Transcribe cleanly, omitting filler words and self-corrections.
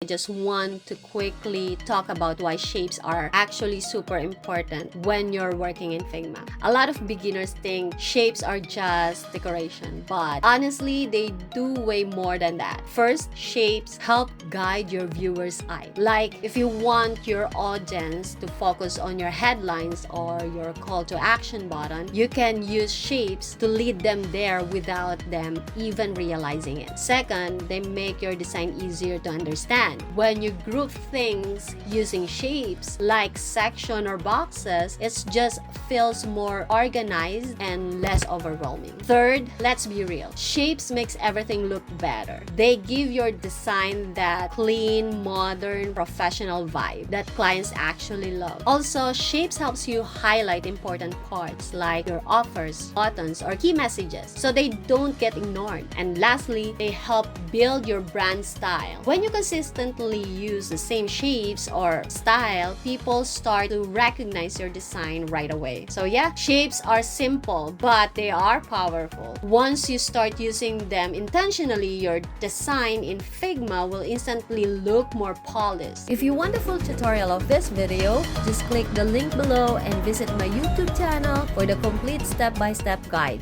just want to quickly talk about why shapes are actually super important when you're working in Figma. A lot of beginners think shapes are just decoration, but honestly, they do way more than that. First, shapes help guide your viewer's eye. Like, if you want your audience to focus on your headlines or your call to action button, you can use shapes to lead them there without them even realizing it. Second, they make your design easier to understand. When you group things using shapes like section or boxes, it just feels more organized and less overwhelming. Third, let's be real. Shapes makes everything look better. They give your design that clean, modern, professional vibe that clients actually love. Also, shapes helps you highlight important parts like your offers, buttons, or key messages so they don't get ignored. And lastly, they help build your brand style. When you consistently use the same shapes or style, people start to recognize your design right away. So yeah, shapes are simple, but they are powerful. Once you start using them intentionally, your design in Figma will instantly look more polished. If you want a full tutorial of this video, just click the link below and visit my YouTube channel for the complete step-by-step guide.